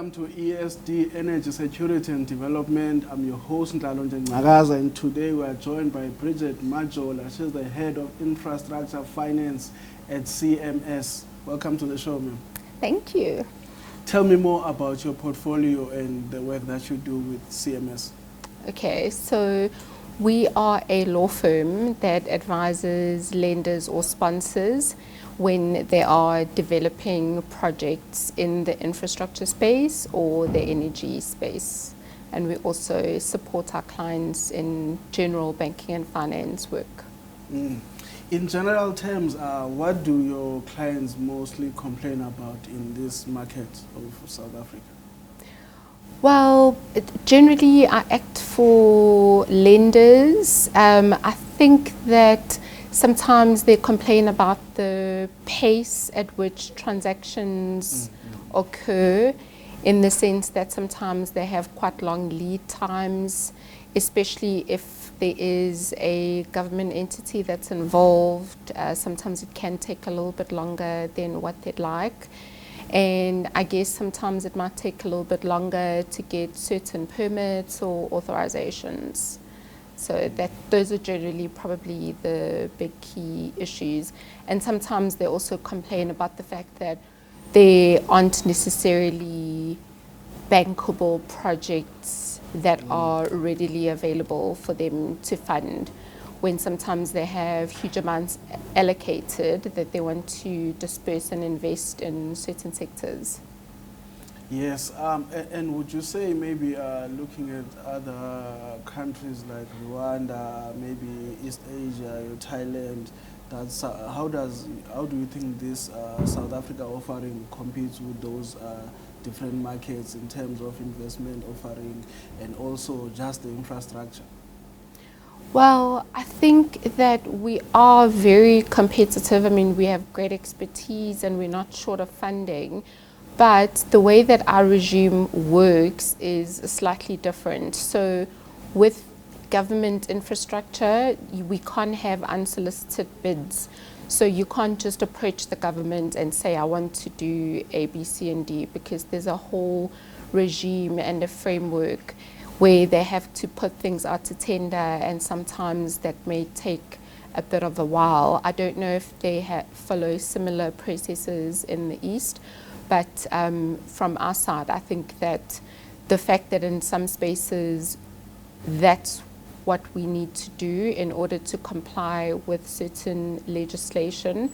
welcome to ESD Energy Security and Development. I'm your host Ntlalontle Ngcakaza, and today we are joined by Bridgett Majola. She's the Head of Infrastructure Finance at CMS. Welcome to the show, ma'am. Thank you. Tell me more about your portfolio and the work that you do with CMS. Okay, so we are a law firm that advises lenders or sponsors when they are developing projects in the infrastructure space or the energy space. And we also support our clients in general banking and finance work. In general terms, what do your clients mostly complain about in this market of South Africa? Well, generally I act for lenders. I think that sometimes they complain about the pace at which transactions occur, in the sense that sometimes they have quite long lead times, especially if there is a government entity that's involved. Sometimes it can take a little bit longer than what they'd like. And I guess sometimes it might take a little bit longer to get certain permits or authorizations. So those are generally probably the big key issues. And sometimes they also complain about the fact that there aren't necessarily bankable projects that are readily available for them to fund, when sometimes they have huge amounts allocated that they want to disperse and invest in certain sectors. Yes, and would you say maybe looking at other countries like Rwanda, maybe East Asia, Thailand, that's, how do you think this South Africa offering competes with those different markets in terms of investment offering and also just the infrastructure? Well, I think that we are very competitive. I mean, we have great expertise and we're not short of funding. But the way that our regime works is slightly different. So with government infrastructure, we can't have unsolicited bids. So you can't just approach the government and say, I want to do A, B, C, and D, because there's a whole regime and a framework where they have to put things out to tender, and sometimes that may take a bit of a while. I don't know if they follow similar processes in the East, but from our side, I think that the fact that in some spaces that's what we need to do in order to comply with certain legislation,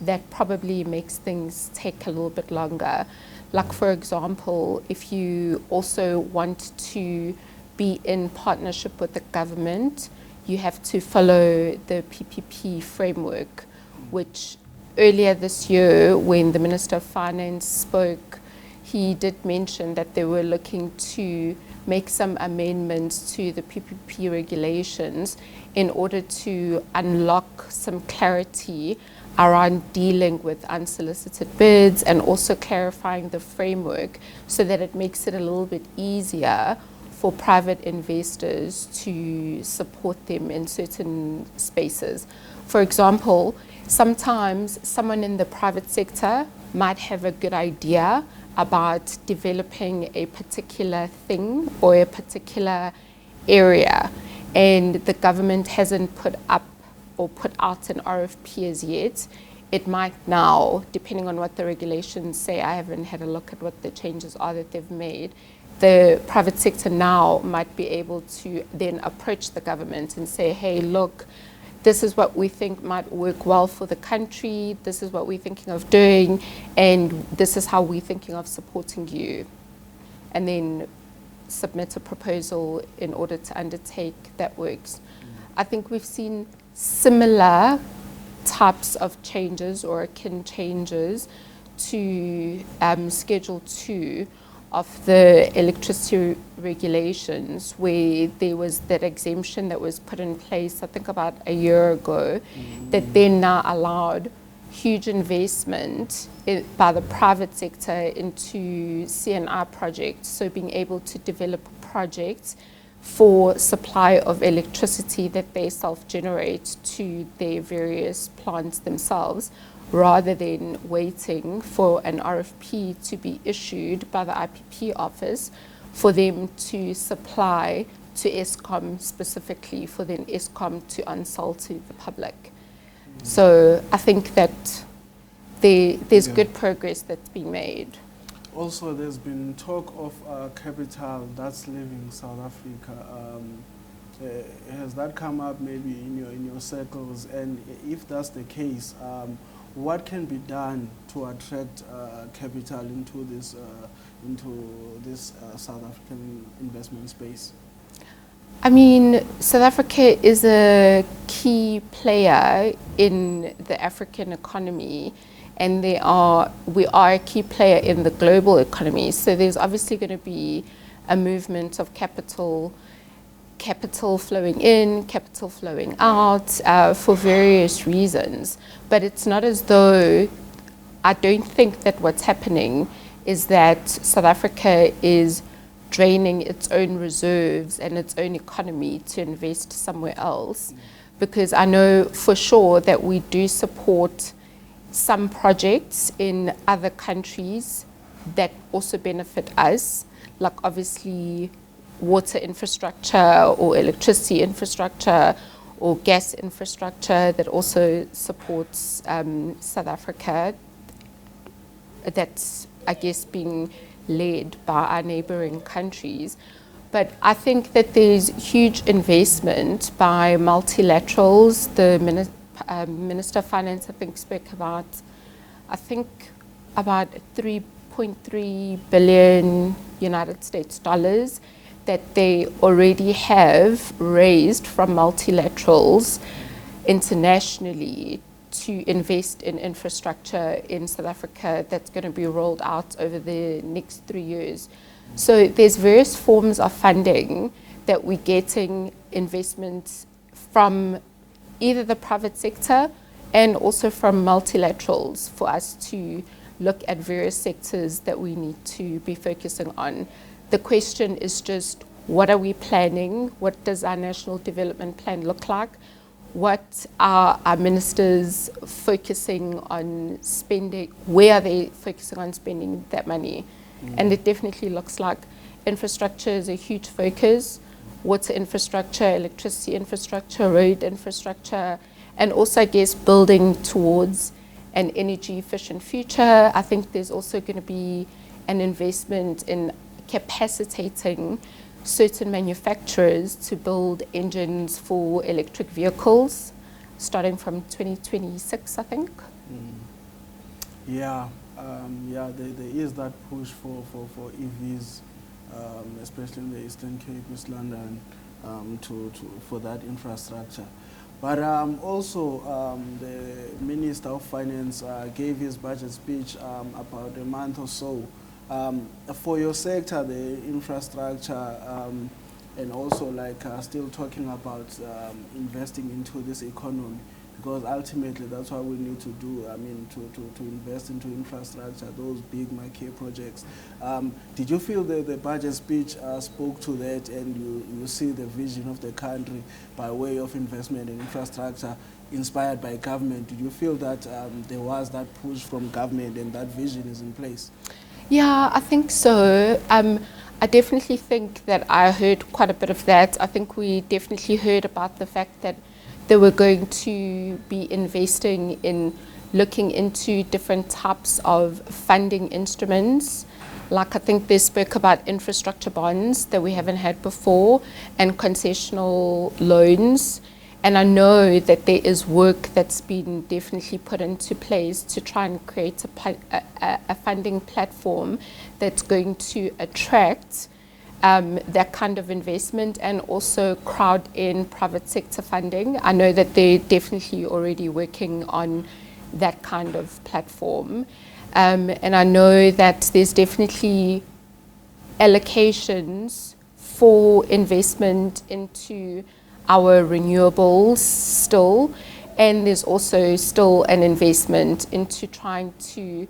that probably makes things take a little bit longer. Like, for example, if you also want to be in partnership with the government, you have to follow the PPP framework, which earlier this year, when the Minister of Finance spoke, he did mention that they were looking to make some amendments to the PPP regulations in order to unlock some clarity around dealing with unsolicited bids, and also clarifying the framework so that it makes it a little bit easier for private investors to support them in certain spaces. For example, sometimes someone in the private sector might have a good idea about developing a particular thing or a particular area, and the government hasn't put up or put out an RFP as yet. It might now, depending on what the regulations say, I haven't had a look at what the changes are that they've made, the private sector now might be able to then approach the government and say, hey, look, this is what we think might work well for the country, this is what we're thinking of doing, and this is how we're thinking of supporting you. And then submit a proposal in order to undertake that works. I think we've seen similar types of changes or akin changes to Schedule 2 of the electricity regulations, where there was that exemption that was put in place, I think about a year ago, that then now allowed huge investment by the private sector into CNI projects. So being able to develop projects for supply of electricity that they self-generate to their various plants themselves, rather than waiting for an RFP to be issued by the IPP office for them to supply to Eskom specifically, for then Eskom to unsell to the public. So I think that there's good progress that's been made. Also, there's been talk of capital that's leaving South Africa. Has that come up maybe in your circles? And if that's the case, what can be done to attract capital into this South African investment space? I mean, South Africa is a key player in the African economy, and we are a key player in the global economy. So there's obviously going to be a movement of capital flowing in, capital flowing out, for various reasons. But it's not as though, I don't think that what's happening is that South Africa is draining its own reserves and its own economy to invest somewhere else, because I know for sure that we do support some projects in other countries that also benefit us, like obviously water infrastructure or electricity infrastructure or gas infrastructure that also supports South Africa, that's, I guess, being led by our neighboring countries. But I think that there's huge investment by multilaterals. The Minister of Finance, I think, spoke about, about 3.3 billion United States dollars that they already have raised from multilaterals internationally to invest in infrastructure in South Africa that's going to be rolled out over the next 3 years. So there's various forms of funding that we're getting investments from either the private sector and also from multilaterals for us to look at various sectors that we need to be focusing on. The question is just, what are we planning? What does our national development plan look like? What are our ministers focusing on spending? Where are they focusing on spending that money? And it definitely looks like infrastructure is a huge focus. Water infrastructure, electricity infrastructure, road infrastructure, and also, I guess, building towards an energy efficient future. I think there's also going to be an investment in capacitating certain manufacturers to build engines for electric vehicles, starting from 2026, I think. Yeah, there is that push for EVs, especially in the Eastern Cape, East London, for that infrastructure. But also, the Minister of Finance gave his budget speech about a month or so. For your sector, the infrastructure, and also still talking about investing into this economy, because ultimately that's what we need to do. I mean, to invest into infrastructure, those big marquee projects. Did you feel that the budget speech spoke to that, and you see the vision of the country by way of investment in infrastructure inspired by government? Did you feel that there was that push from government and that vision is in place? Yeah, I think so. I definitely think that I heard quite a bit of that. I think we definitely heard about the fact that they were going to be investing in looking into different types of funding instruments. Like, I think they spoke about infrastructure bonds that we haven't had before, and concessional loans. And I know that there is work that's been definitely put into place to try and create a funding platform that's going to attract that kind of investment and also crowd in private sector funding. I know that they're definitely already working on that kind of platform. And I know that there's definitely allocations for investment into our renewables still, and there's also still an investment into trying to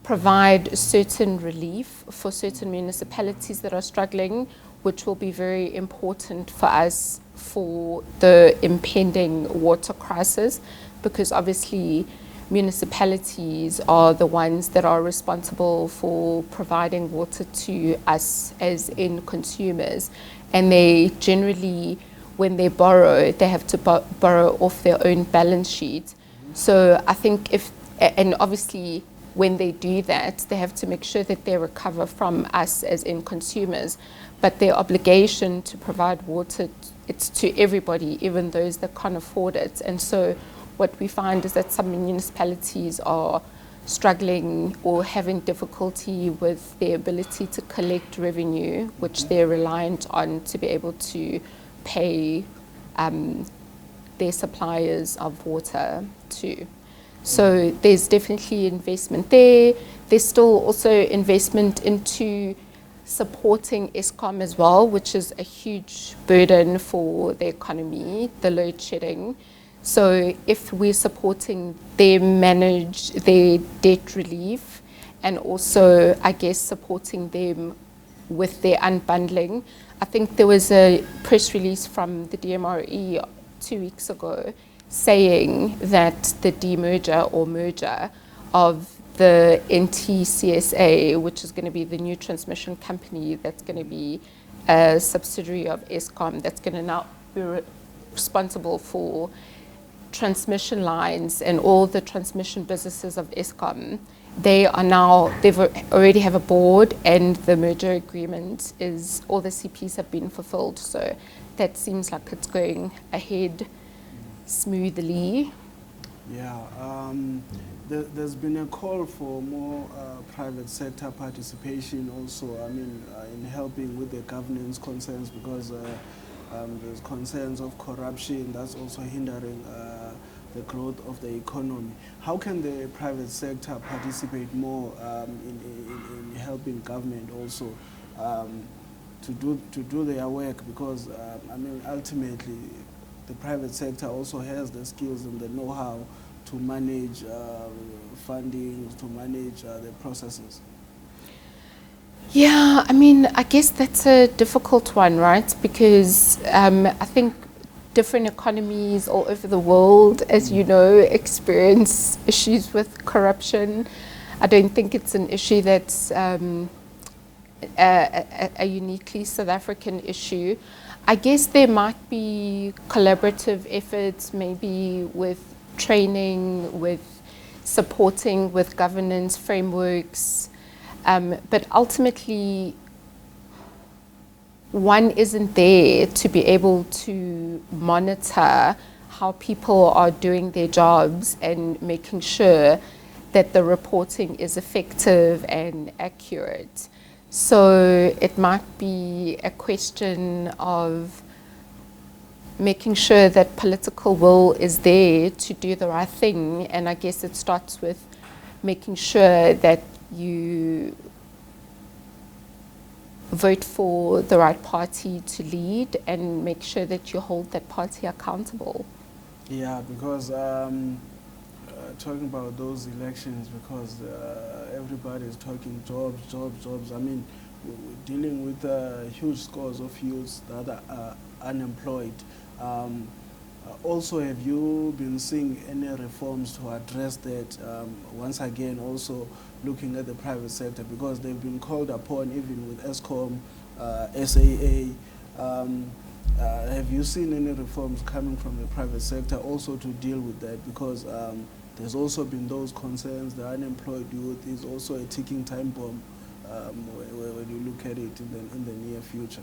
provide certain relief for certain municipalities that are struggling which will be very important for us for the impending water crisis, because obviously municipalities are the ones that are responsible for providing water to us as end consumers, and they generally, when they borrow, they have to borrow off their own balance sheet. So I think and obviously when they do that, they have to make sure that they recover from us as end consumers, but their obligation to provide water, it's to everybody, even those that can't afford it. And so what we find is that some municipalities are struggling or having difficulty with their ability to collect revenue, which they're reliant on to be able to pay their suppliers of water to. So there's definitely investment there. There's still also investment into supporting Eskom as well, which is a huge burden for the economy, the load shedding. So if we're supporting them manage their debt relief, and also, I guess, supporting them with their unbundling. I think there was a press release from the DMRE 2 weeks ago saying that the demerger or merger of the NTCSA, which is going to be the new transmission company that's going to be a subsidiary of Eskom, that's going to now be responsible for transmission lines and all the transmission businesses of Eskom. They've already have a board, and the merger agreement is, all the CPs have been fulfilled. So that seems like it's going ahead smoothly. Yeah, there's been a call for more private sector participation also, in helping with the governance concerns, because there's concerns of corruption that's also hindering the growth of the economy. How can the private sector participate more in helping government also to do their work? Because ultimately the private sector also has the skills and the know-how to manage funding, to manage the processes. Yeah, I guess that's a difficult one, right? Because I think different economies all over the world, as you know, experience issues with corruption. I don't think it's an issue that's a uniquely South African issue. I guess there might be collaborative efforts, maybe with training, with supporting with governance frameworks, but ultimately one isn't there to be able to monitor how people are doing their jobs and making sure that the reporting is effective and accurate. So it might be a question of making sure that political will is there to do the right thing, and I guess it starts with making sure that you vote for the right party to lead and make sure that you hold that party accountable. Yeah, because talking about those elections, because everybody is talking jobs. We're dealing with huge scores of youths that are unemployed. Also, have you been seeing any reforms to address that? Once again, also looking at the private sector, because they've been called upon even with Eskom, SAA. Have you seen any reforms coming from the private sector also to deal with that? Because there's also been those concerns. The unemployed youth is also a ticking time bomb when you look at it in the near future.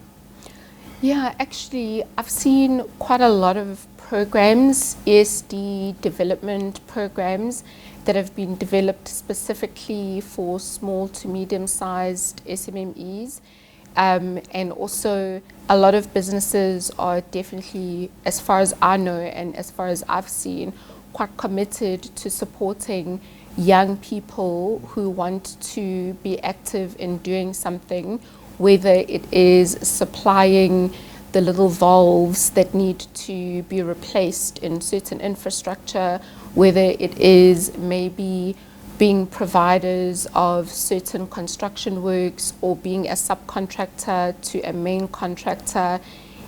Yeah, actually, I've seen quite a lot of programs, ESD development programs, that have been developed specifically for small to medium-sized SMMEs. And also, a lot of businesses are definitely, as far as I know and as far as I've seen, quite committed to supporting young people who want to be active in doing something, whether it is supplying the little valves that need to be replaced in certain infrastructure, whether it is maybe being providers of certain construction works or being a subcontractor to a main contractor.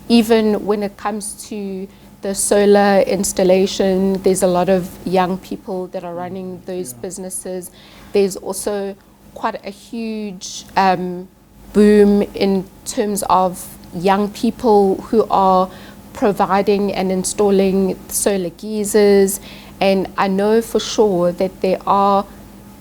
Even when it comes to the solar installation, there's a lot of young people that are running those businesses. There's also quite a huge boom in terms of young people who are providing and installing solar geysers. And I know for sure that there are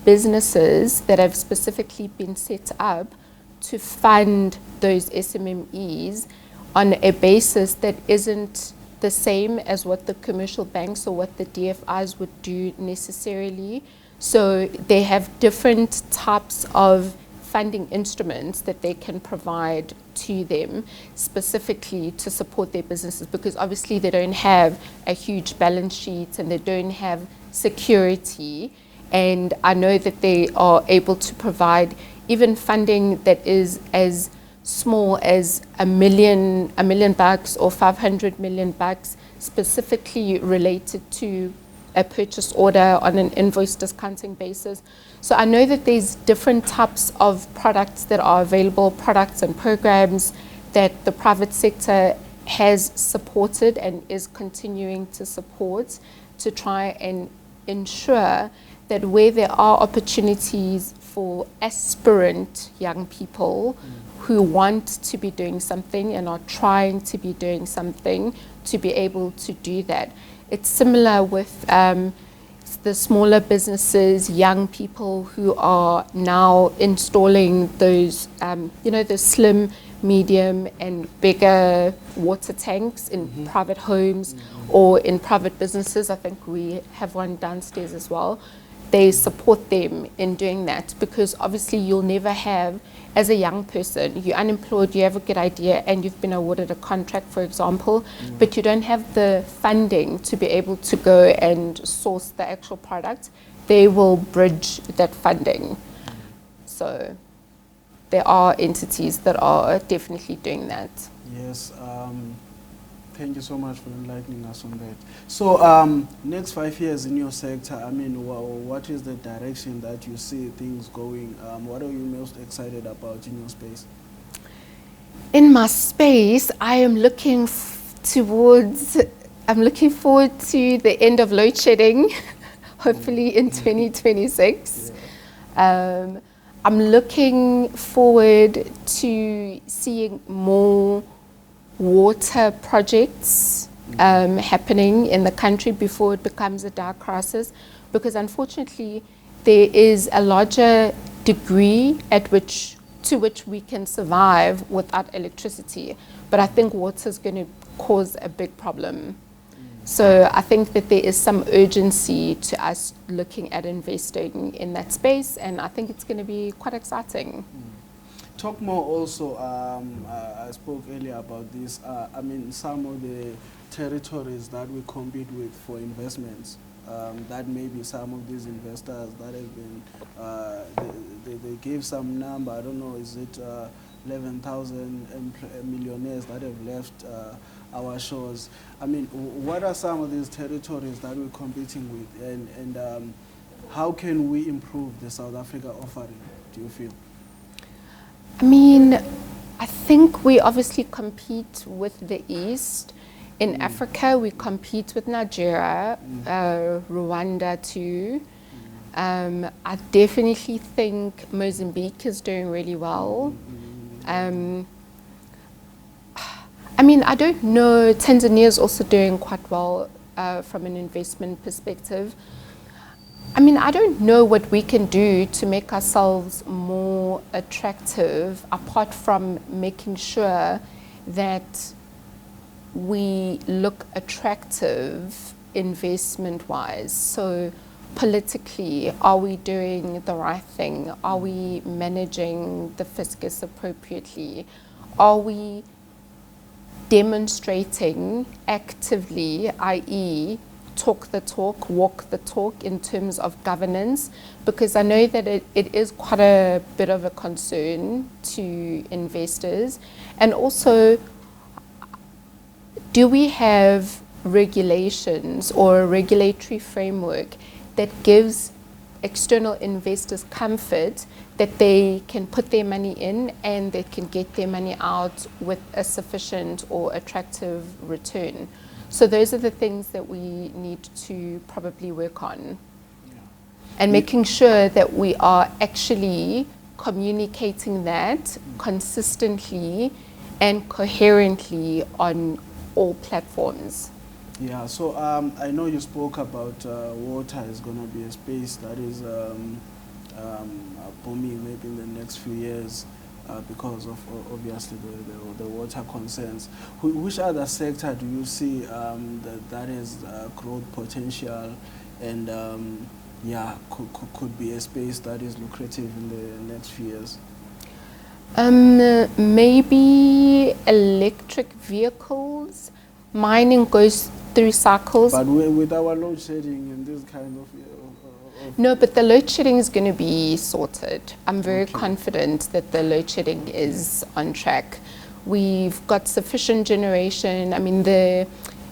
businesses that have specifically been set up to fund those SMMEs on a basis that isn't the same as what the commercial banks or what the DFIs would do necessarily. So they have different types of funding instruments that they can provide to them specifically to support their businesses, because obviously they don't have a huge balance sheet and they don't have security. And I know that they are able to provide even funding that is as small as $1 million bucks or 500 million bucks, specifically related to a purchase order on an invoice discounting basis. So I know that there's different types of products that are available, products and programs that the private sector has supported and is continuing to support to try and ensure that where there are opportunities for aspirant young people who want to be doing something and are trying to be doing something, to be able to do that. It's similar with the smaller businesses, young people who are now installing those, the slim, medium and bigger water tanks in private homes or in private businesses. I think we have one downstairs as well. They support them in doing that, because obviously you'll never have, as a young person, you're unemployed, you have a good idea and you've been awarded a contract, for example, but you don't have the funding to be able to go and source the actual product. They will bridge that funding. So there are entities that are definitely doing that. Yes. Thank you so much for enlightening us on that. So, next 5 years in your sector, I mean, what is the direction that you see things going? What are you most excited about in your space? In my space, I am looking I'm looking forward to the end of load shedding, hopefully in 2026. I'm looking forward to seeing more water projects happening in the country before it becomes a dire crisis, because unfortunately there is a larger degree to which we can survive without electricity, but I think water is going to cause a big problem. So I think that there is some urgency to us looking at investing in that space, and I think it's going to be quite exciting. Talk more also, I spoke earlier about this, I mean, some of the territories that we compete with for investments, that maybe some of these investors that have been, they gave some number, I don't know, is it 11,000 millionaires that have left our shores. I mean, what are some of these territories that we're competing with, and how can we improve the South Africa offering, do you feel? I mean, I think we obviously compete with the East. In Africa, we compete with Nigeria, Rwanda too. I definitely think Mozambique is doing really well. I mean, I don't know, Tanzania is also doing quite well from an investment perspective. I mean, I don't know what we can do to make ourselves more attractive, apart from making sure that we look attractive investment-wise. So politically, are we doing the right thing? Are we managing the fiscus appropriately? Are we demonstrating actively, i.e., talk the talk, walk the talk in terms of governance? Because I know that it is quite a bit of a concern to investors. And also, do we have regulations or a regulatory framework that gives external investors comfort that they can put their money in and they can get their money out with a sufficient or attractive return. So those are the things that we need to probably work on. And making sure that we are actually communicating that consistently and coherently on all platforms. Yeah, so I know you spoke about water is going to be a space that is booming maybe in the next few years because of obviously the water concerns. Which other sector do you see that has growth potential and could be a space that is lucrative in the next few years? Maybe electric vehicles. Mining goes through cycles. But with our load shedding and this kind of... No, but the load shedding is going to be sorted. I'm very confident that the load shedding is on track. We've got sufficient generation. I mean, the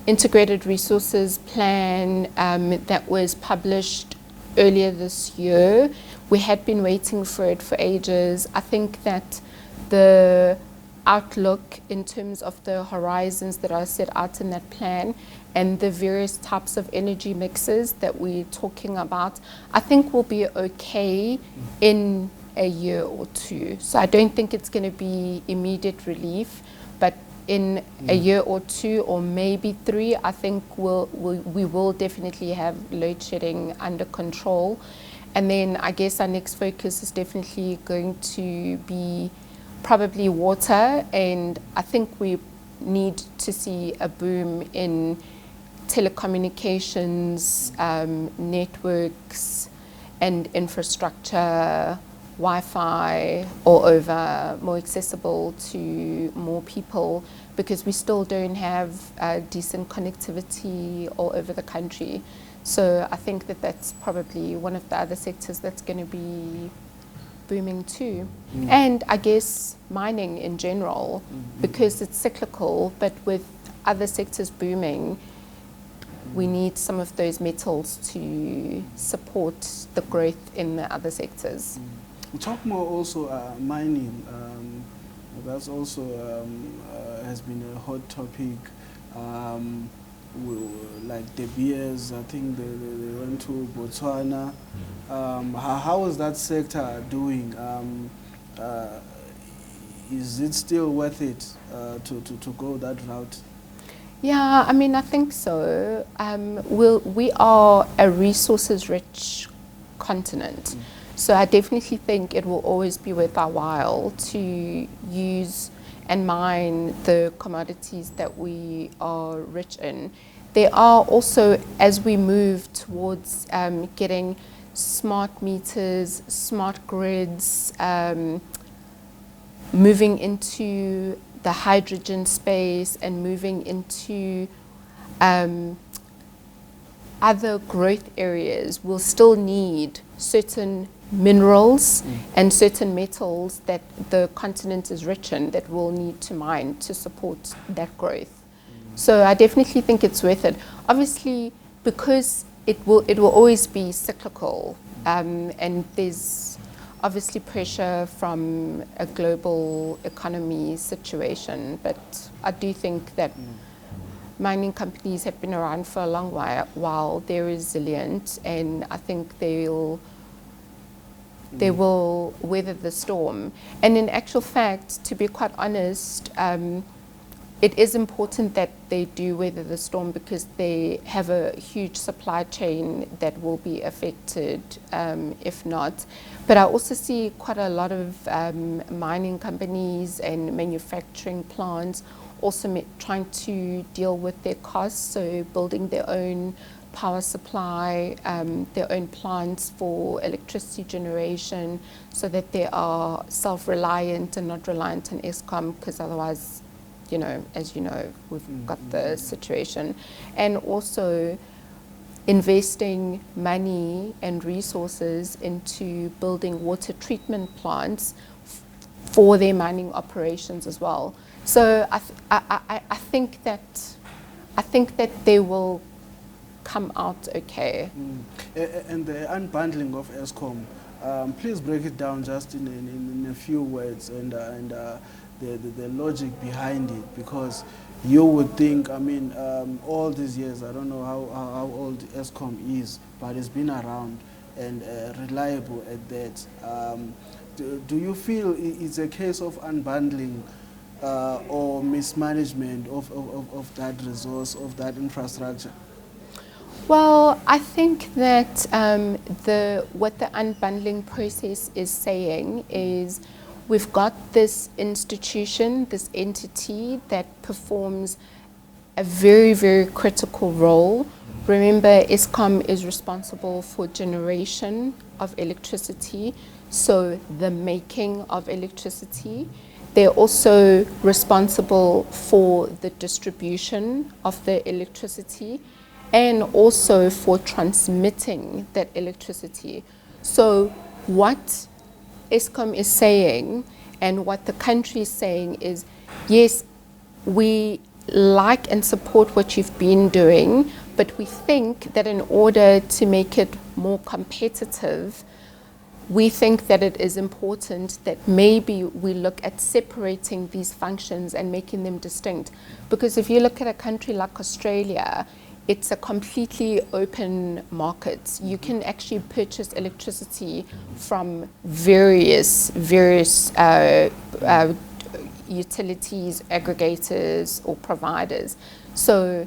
integrated resources plan that was published earlier this year, we had been waiting for it for ages. I think that the outlook in terms of the horizons that are set out in that plan and the various types of energy mixes that we're talking about, I think will be okay in a year or two. So I don't think it's going to be immediate relief, but in a year or two or maybe 3, I think we will definitely have load shedding under control. And then I guess our next focus is definitely going to be probably water, and I think we need to see a boom in telecommunications, networks and infrastructure, Wi-Fi all over, more accessible to more people, because we still don't have decent connectivity all over the country. So I think that that's probably one of the other sectors that's going to be booming too. And I guess mining in general, because it's cyclical, but with other sectors booming, we need some of those metals to support the growth in the other sectors. We talk more also mining. That's also has been a hot topic. Like De Beers, I think they went to Botswana. How is that sector doing? Is it still worth it to go that route? Yeah, I mean, I think so. We are a resources-rich continent. So I definitely think it will always be worth our while to use and mine the commodities that we are rich in. There are also, as we move towards getting smart meters, smart grids, moving into the hydrogen space and moving into other growth areas, we'll still need certain minerals and certain metals that the continent is rich in that we'll need to mine to support that growth. So I definitely think it's worth it. Obviously, because it will always be cyclical, and there's obviously pressure from a global economy situation, but I do think that mining companies have been around for a long while. They're resilient, and I think they will weather the storm. And in actual fact, to be quite honest, it is important that they do weather the storm because they have a huge supply chain that will be affected if not. But I also see quite a lot of mining companies and manufacturing plants also trying to deal with their costs, so building their own power supply, their own plants for electricity generation, so that they are self-reliant and not reliant on Eskom, because otherwise, you know, as you know, we've got the situation. And also investing money and resources into building water treatment plants for their mining operations as well. So I think that they will come out okay. And the unbundling of Eskom, please break it down just in a few words and the logic behind it, because you would think, I mean, all these years, I don't know how old Eskom is, but it's been around and reliable at that. Do you feel it's a case of unbundling or mismanagement of that resource, of that infrastructure? Well, I think that what the unbundling process is saying is we've got this institution, this entity that performs a very, very critical role. Remember, Eskom is responsible for generation of electricity, so the making of electricity. They're also responsible for the distribution of the electricity and also for transmitting that electricity. So what Eskom is saying and what the country is saying is, yes, we like and support what you've been doing, but we think that in order to make it more competitive, we think that it is important that maybe we look at separating these functions and making them distinct. Because if you look at a country like Australia, it's a completely open market. You can actually purchase electricity from various utilities, aggregators, or providers. So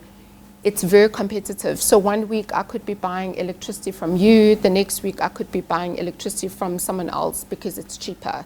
it's very competitive. So one week I could be buying electricity from you, the next week I could be buying electricity from someone else because it's cheaper.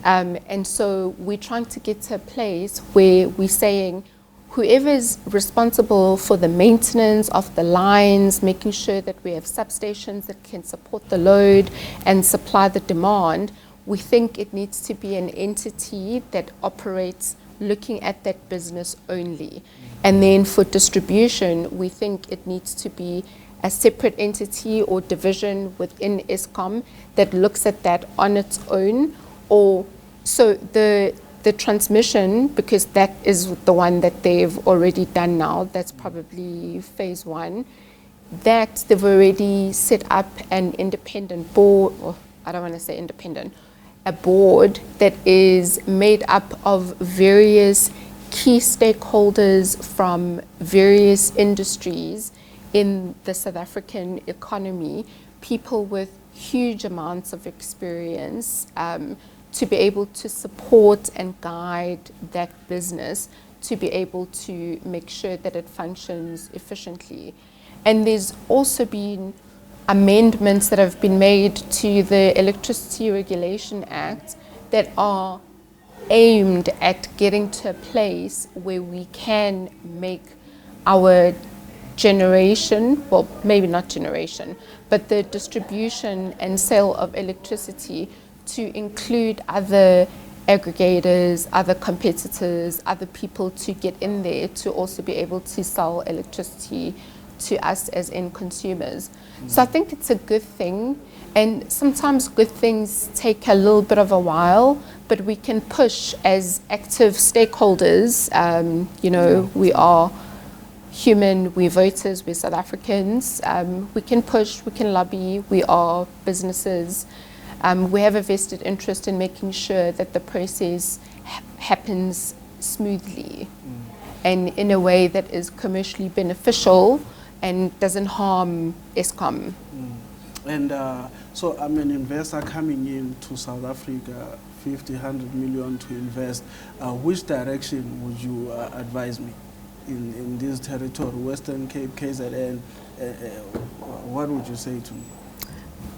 And so we're trying to get to a place where we're saying, whoever is responsible for the maintenance of the lines, making sure that we have substations that can support the load and supply the demand, we think it needs to be an entity that operates looking at that business only. And then for distribution, we think it needs to be a separate entity or division within Eskom that looks at that on its own. Or so the transmission, because that is the one that they've already done now, that's probably phase one, that they've already set up an independent board, or I don't want to say independent, a board that is made up of various key stakeholders from various industries in the South African economy, people with huge amounts of experience, to be able to support and guide that business to be able to make sure that it functions efficiently. And there's also been amendments that have been made to the Electricity Regulation Act that are aimed at getting to a place where we can make our generation, well, maybe not generation, but the distribution and sale of electricity to include other aggregators, other competitors, other people to get in there to also be able to sell electricity to us as end consumers. So I think it's a good thing, and sometimes good things take a little bit of a while, but we can push as active stakeholders. We are human, we're voters, we're South Africans. We can push, we can lobby, we are businesses. We have a vested interest in making sure that the process happens smoothly and in a way that is commercially beneficial and doesn't harm Eskom. And so I'm an investor coming in to South Africa, 50, 100 million to invest. Which direction would you advise me in this territory, Western Cape, KZN? What would you say to me?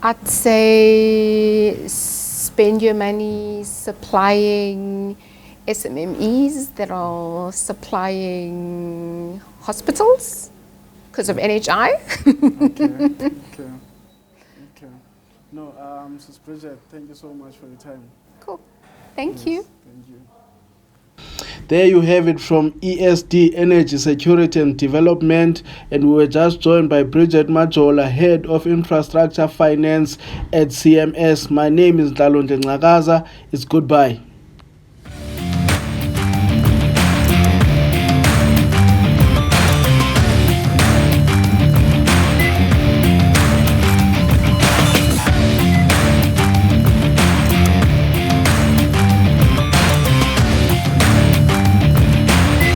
I'd say spend your money supplying SMMEs that are supplying hospitals because of NHI. Okay. No, Ms. Bridgett, thank you so much for your time. Cool. Thank you. Thank you. There you have it from ESD Energy Security and Development, and we were just joined by Bridgett Majola, Head of Infrastructure Finance at CMS. My name is Ntlalontle Ngcakaza. It's goodbye.